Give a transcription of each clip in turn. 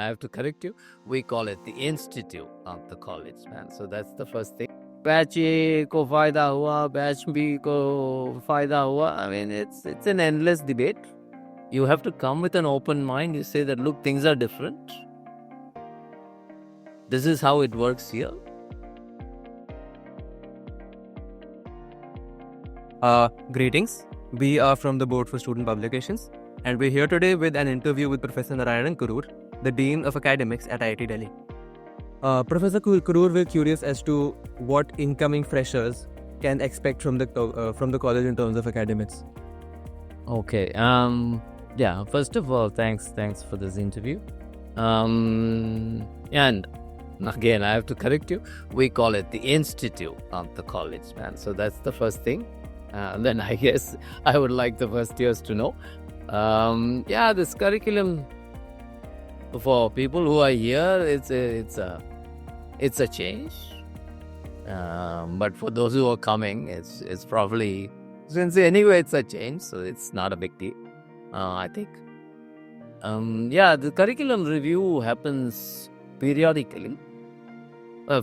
I have to correct you. We call it the institute of the college, man. So that's the first thing. Batch A ko फायदा हुआ, batch B ko फायदा हुआ. I mean, it's an endless debate. You have to come with an open mind. You say that, look, things are different. This is how it works here. Greetings. We are from the Board for Student Publications, and we're here today with an interview with Professor Narayanan Kurur, the Dean of Academics at IIT Delhi. Professor Kurur, we're curious as to what incoming freshers can expect from the college in terms of academics. Okay. Yeah. First of all, thanks for this interview. And again, I have to correct you. We call it the institute of the college, man. So that's the first thing. Then I guess I would like the first years to know. This curriculum for people who are here, it's a change. But for those who are coming, it's probably, since anyway it's a change, so it's not a big deal. I think. The curriculum review happens periodically.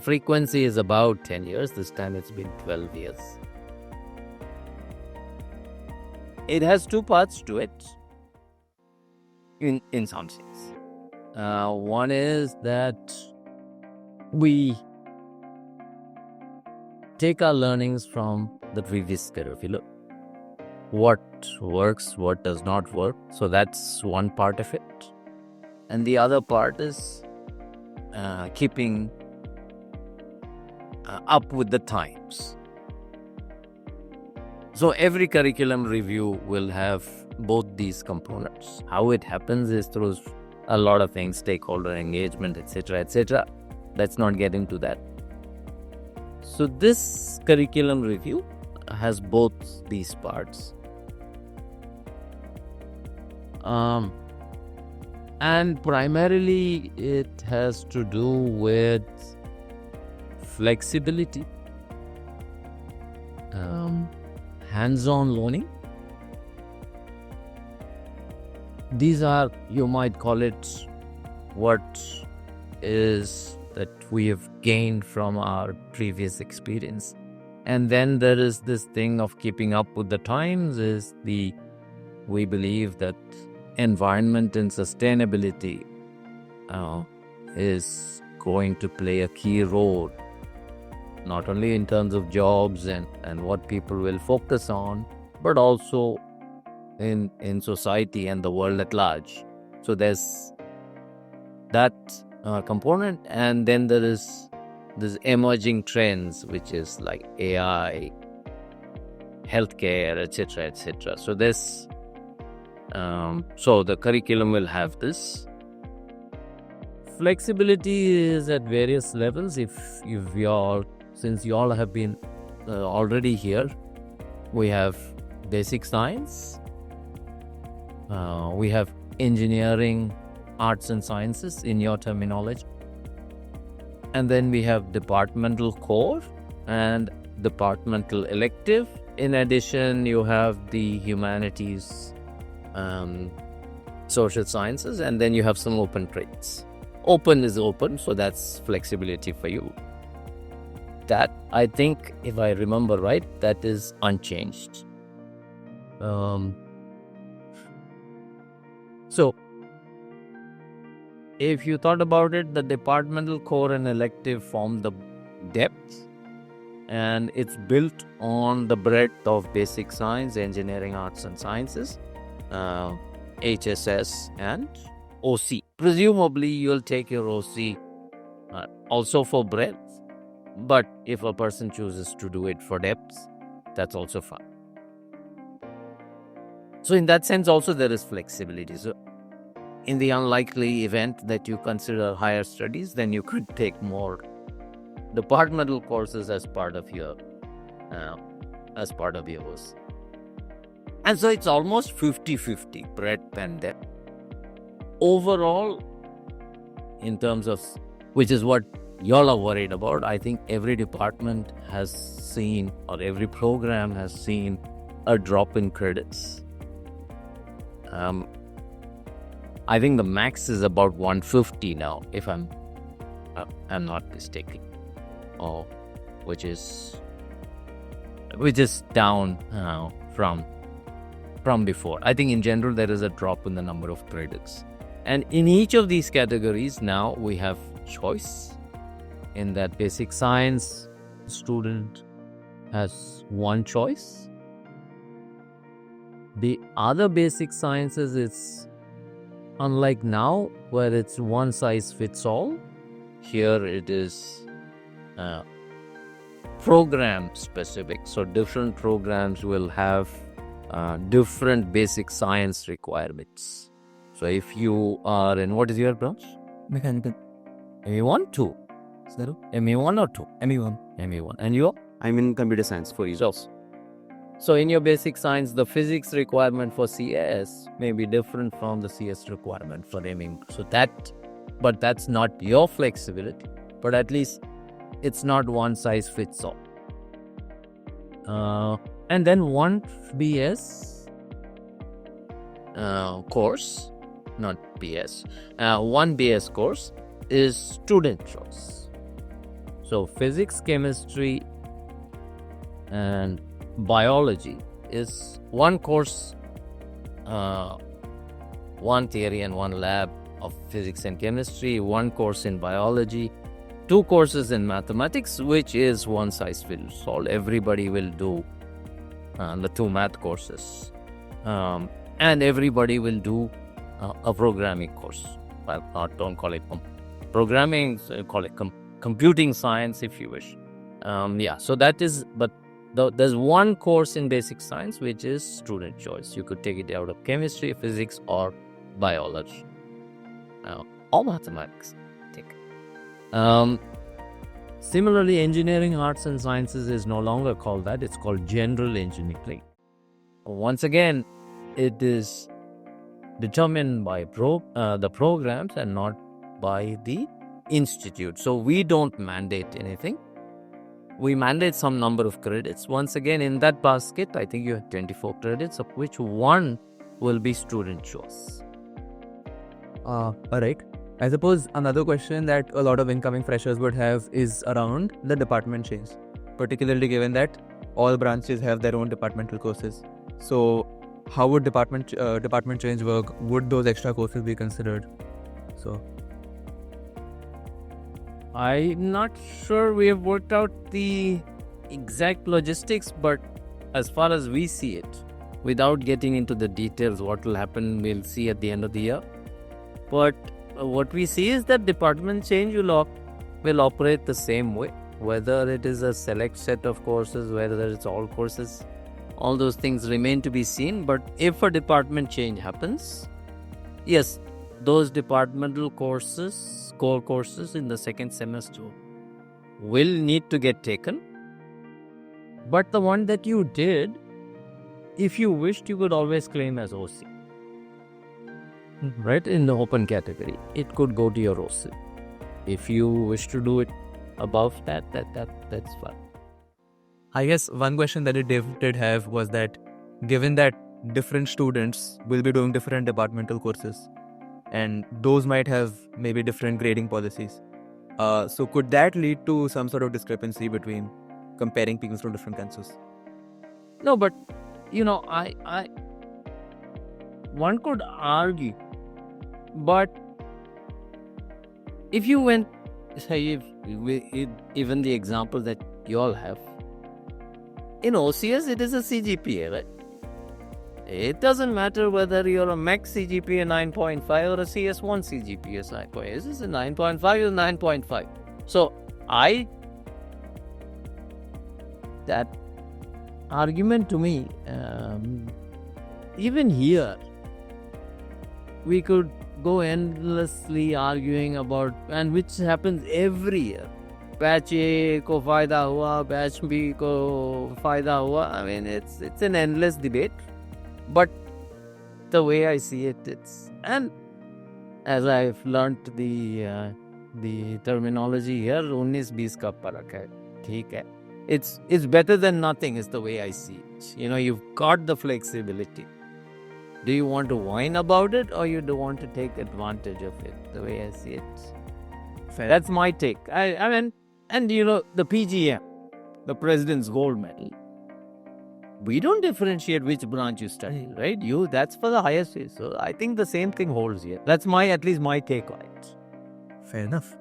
Frequency is about 10 years. This time it's been 12 years. It has two parts to it, in some sense. One is that we take our learnings from the previous curriculum. What works, what does not work. So that's one part of it. And the other part is keeping up with the times. So every curriculum review will have both these components. How it happens is through a lot of things, stakeholder engagement, etc., etc. Let's not get into that. So this curriculum review has both these parts. And primarily it has to do with flexibility, hands-on learning. These are, you might call it, what is that we have gained from our previous experience. And then there is this thing of keeping up with the times we believe that environment and sustainability is going to play a key role, not only in terms of jobs and what people will focus on, but also in society and the world at large. So there's that component, and then there is this emerging trends, which is like AI, healthcare, etc., etc. So this, so the curriculum will have this. Flexibility is at various levels. Since you all have been already here, we have basic science, we have engineering, arts and sciences in your terminology, and then we have departmental core and departmental elective. In addition, you have the humanities, social sciences, and then you have some open trades. Open is open, so that's flexibility for you. That, I think, if I remember right, that is unchanged. So, if you thought about it, the departmental core and elective form the depth, and it's built on the breadth of basic science, engineering, arts and sciences, HSS and OC. Presumably, you'll take your OC also for breadth, but if a person chooses to do it for depth, that's also fine. So in that sense also there is flexibility. So in the unlikely event that you consider higher studies, then you could take more departmental courses as part of your OC. And so it's almost 50-50 breadth and depth. Overall, in terms of, which is what y'all are worried about, I think every department has seen, or every program has seen, a drop in credits. I think the max is about 150 now, if I'm not mistaken. Oh, which is down from before. I think in general there is a drop in the number of credits. And in each of these categories now we have choice. In that basic science, student has one choice. The other basic sciences, it's unlike now where it's one size fits all. Here it is program specific. So different programs will have different basic science requirements. So if you are in, what is your branch? Mechanical. ME1, 2. ME1 or 2? ME1. ME1. And you? I'm in computer science for you. So in your basic science, the physics requirement for CS may be different from the CS requirement for ME. So but that's not your flexibility. But at least it's not one size fits all. And then one BS course, not BS, one BS course is student choice. So physics, chemistry, and biology is one course, one theory and one lab of physics and chemistry, one course in biology, 2 courses in mathematics, which is one size fits all. Everybody will do the 2 math courses, and everybody will do a programming course. Well, don't call it programming, call it computing science if you wish. So that is, but there's one course in basic science which is student choice. You could take it out of chemistry, physics, or biology, or mathematics. Similarly, engineering, arts, and sciences is no longer called that. It's called general engineering. Once again, it is determined by the programs and not by the institute. So we don't mandate anything. We mandate some number of credits. Once again, in that basket, I think you have 24 credits, of which one will be student choice. All right. I suppose another question that a lot of incoming freshers would have is around the department change, particularly given that all branches have their own departmental courses. So how would department change work? Would those extra courses be considered? So I'm not sure we have worked out the exact logistics, but as far as we see it, without getting into the details, what will happen, we'll see at the end of the year. But what we see is that department change will operate the same way, whether it is a select set of courses, whether it's all courses, all those things remain to be seen. But if a department change happens, yes, those departmental courses, core courses in the second semester will need to get taken. But the one that you did, if you wished, you could always claim as OC. Right, in the open category, it could go to your OC. If you wish to do it above that's fine. I guess one question that it did have was that given that different students will be doing different departmental courses and those might have maybe different grading policies, so could that lead to some sort of discrepancy between comparing people from different cancers? No, but one could argue, but if you went, say, even the example that you all have, in OCS it is a CGPA, right? It doesn't matter whether you're a max CGPA 9.5 or a CS1 CGPA 9.5. This is a 9.5 or 9.5. So that argument to me, even here, we could go endlessly arguing about, and which happens every year. Batch A ko fayda hua, batch B ko fayda hua. I mean, it's an endless debate. But the way I see it, and as I've learnt the terminology here, 19-20 ka parak hai. Theek hai. It's better than nothing is the way I see it. You've got the flexibility. Do you want to whine about it, or you do want to take advantage of it? The way I see it. Fair. That's my take. I mean, and the PGM, the President's Gold Medal, we don't differentiate which branch you study, right? That's for the highest. So I think the same thing holds here. That's at least my take on it. Fair enough.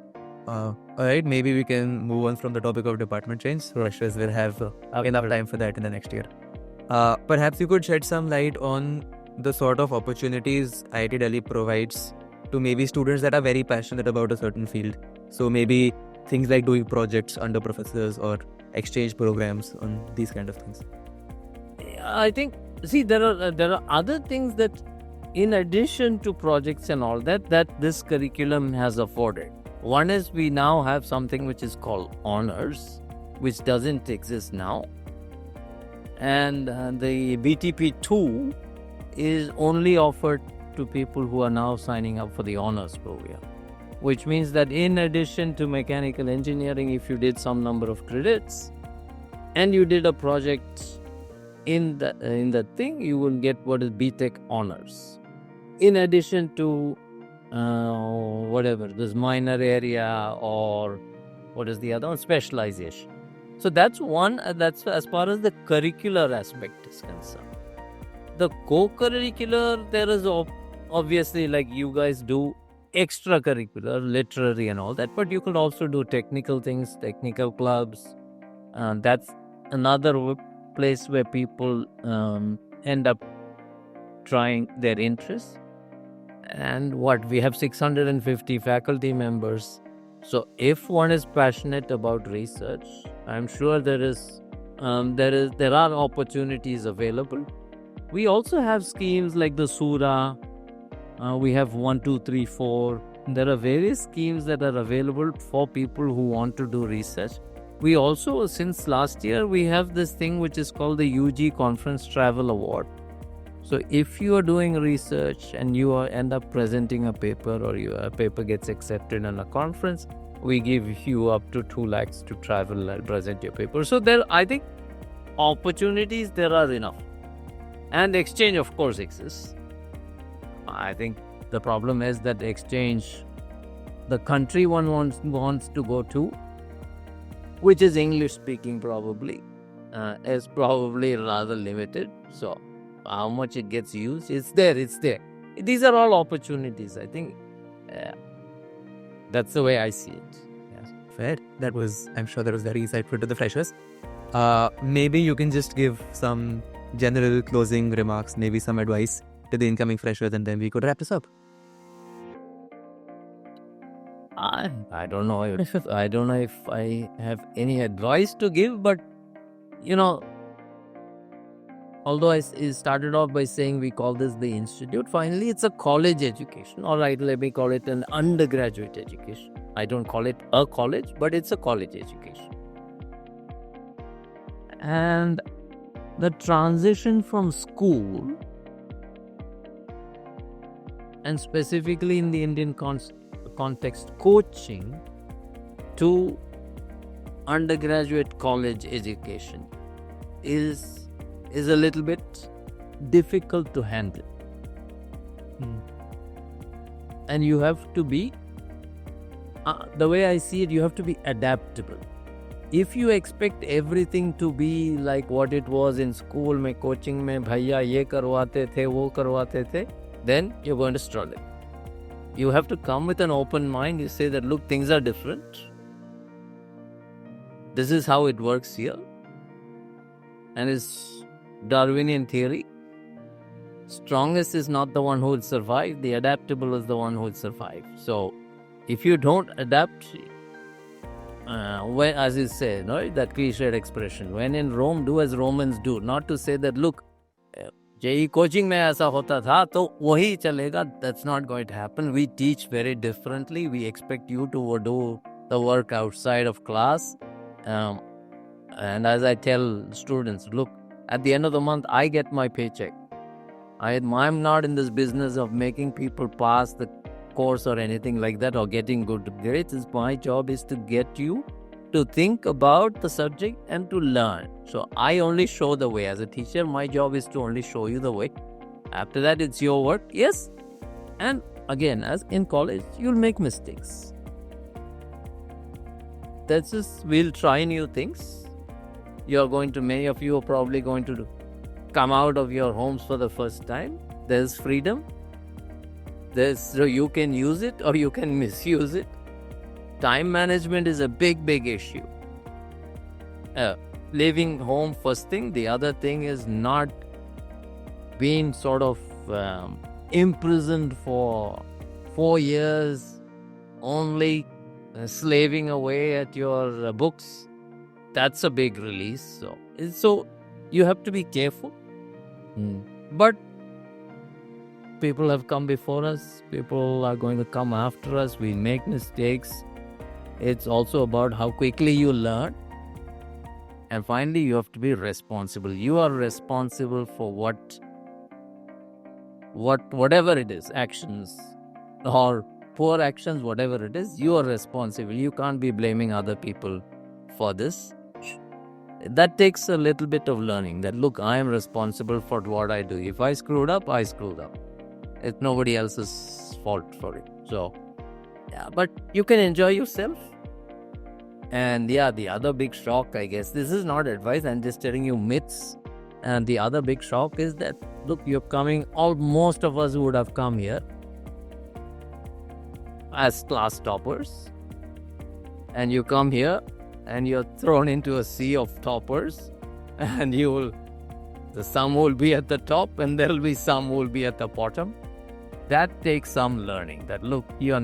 All right, maybe we can move on from the topic of department change. Freshers will have enough time for that in the next year. Perhaps you could shed some light on the sort of opportunities IIT Delhi provides to maybe students that are very passionate about a certain field. So maybe things like doing projects under professors or exchange programs on these kind of things. I think, there are other things that, in addition to projects and all that this curriculum has afforded. One is we now have something which is called honors, which doesn't exist now. And the BTP2 is only offered to people who are now signing up for the honors program, which means that in addition to mechanical engineering, if you did some number of credits and you did a project in the thing, you will get what is BTech honors. In addition to whatever, this minor area, or what is the other one? Specialization. So that's one, that's as far as the curricular aspect is concerned. The co-curricular, there is obviously, like you guys do extracurricular, literary and all that, but you could also do technical things, technical clubs. That's another place where people end up trying their interests. And we have 650 faculty members. So if one is passionate about research, I'm sure there are opportunities available. We also have schemes like the Sura. We have 1, 2, 3, 4. There are various schemes that are available for people who want to do research. We also, since last year, we have this thing which is called the UG Conference Travel Award. So if you are doing research and you end up presenting a paper, or your paper gets accepted in a conference, we give you up to 2 lakhs to travel and present your paper. So I think opportunities, there are enough. And exchange, of course, exists. I think the problem is that exchange, the country one wants to go to, which is English speaking probably, is probably rather limited. So how much it gets used, it's there. These are all opportunities. I think that's the way I see it. Yes. Fair. I'm sure that was very insightful to the freshers. Maybe you can just give some general closing remarks, maybe some advice to the incoming freshers, and then we could wrap this up. I don't know if I have any advice to give, but although I started off by saying we call this the institute, finally it's a college education. All right, let me call it an undergraduate education. I don't call it a college, but it's a college education. And the transition from school, and specifically in the Indian context, coaching, to undergraduate college education is a little bit difficult to handle. And you have to be, the way I see it, you have to be adaptable. If you expect everything to be like what it was in school, mein coaching mein bhaiya ye karwate the, wo karwate the, then you're going to struggle. You have to come with an open mind. You say that, look, things are different. This is how it works here. And it's Darwinian theory. Strongest is not the one who will survive. The adaptable is the one who will survive. So if you don't adapt, when, as you say, right, that cliched expression, when in Rome, do as Romans do. Not to say that, look, JEE coaching mein aisa hota tha, to wahi chalega. That's not going to happen. We teach very differently. We expect you to do the work outside of class. And as I tell students, look, at the end of the month, I get my paycheck. I'm not in this business of making people pass the course or anything like that, or getting good grades. My job is to get you to think about the subject and to learn. So I only show the way. As a teacher, my job is to only show you the way. After that, it's your work. Yes. And again, as in college, you'll make mistakes. That's just, we'll try new things. Many of you are probably going to come out of your homes for the first time. There's freedom. So you can use it or you can misuse it. Time management is a big issue. Leaving home first thing. The other thing is not being sort of imprisoned for 4 years, only slaving away at your books. That's a big release. So you have to be careful. But people have come before us. People are going to come after us. We make mistakes. It's also about how quickly you learn. And finally, you have to be responsible. You are responsible for whatever it is, actions or poor actions, whatever it is, you are responsible. You can't be blaming other people for this. That takes a little bit of learning that, look, I am responsible for what I do. If I screwed up, I screwed up. It's nobody else's fault for it. So, yeah, but you can enjoy yourself. And yeah, the other big shock, I guess, this is not advice, I'm just telling you myths. And the other big shock is that, look, you're coming, most of us would have come here as class toppers. And you come here and you're thrown into a sea of toppers. And some will be at the top and there will be some who will be at the bottom. That takes some learning. That, look, you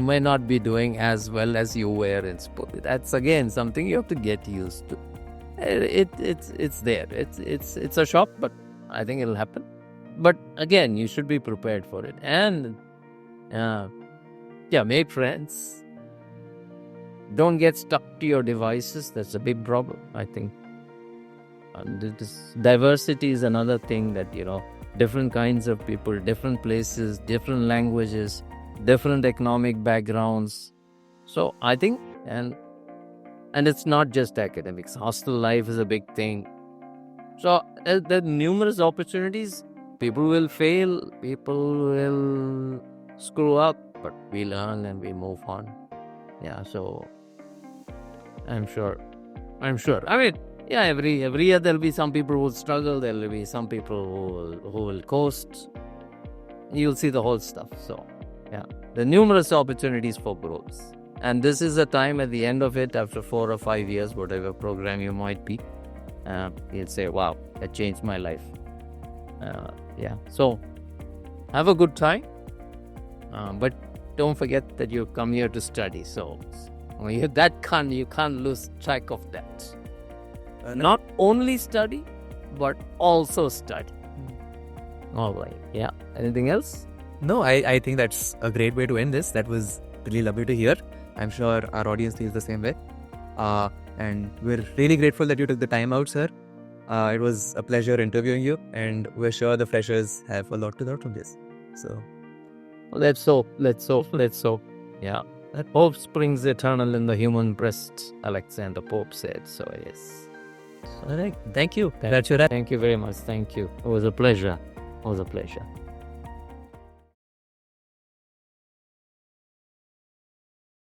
may not be doing as well as you were in school. That's again something you have to get used to. It's there. It's a shock, but I think it'll happen. But again, you should be prepared for it. And make friends. Don't get stuck to your devices. That's a big problem, I think. And diversity is another thing that, different kinds of people, different places, different languages, different economic backgrounds. So I think, and it's not just academics. Hostel life is a big thing. So there are numerous opportunities. People will fail, people will screw up, but we learn and we move on. Yeah, so I'm sure. I mean, yeah, every year there'll be some people who will struggle, there'll be some people who will coast. You'll see the whole stuff. So, yeah, there are numerous opportunities for growth. And this is a time at the end of it, after 4 or 5 years, whatever program you might be, you'll say, wow, that changed my life. So have a good time. But don't forget that you come here to study. So you can't lose track of that. Not only study, but also study. All right. Yeah. Anything else? No, I think that's a great way to end this. That was really lovely to hear. I'm sure our audience feels the same way. And we're really grateful that you took the time out, sir. It was a pleasure interviewing you, and we're sure the freshers have a lot to learn from this. So, let's hope. Yeah. That hope springs eternal in the human breast, Alexander Pope said. So, yes. All right. Thank you. Thank you very much. Thank you. It was a pleasure.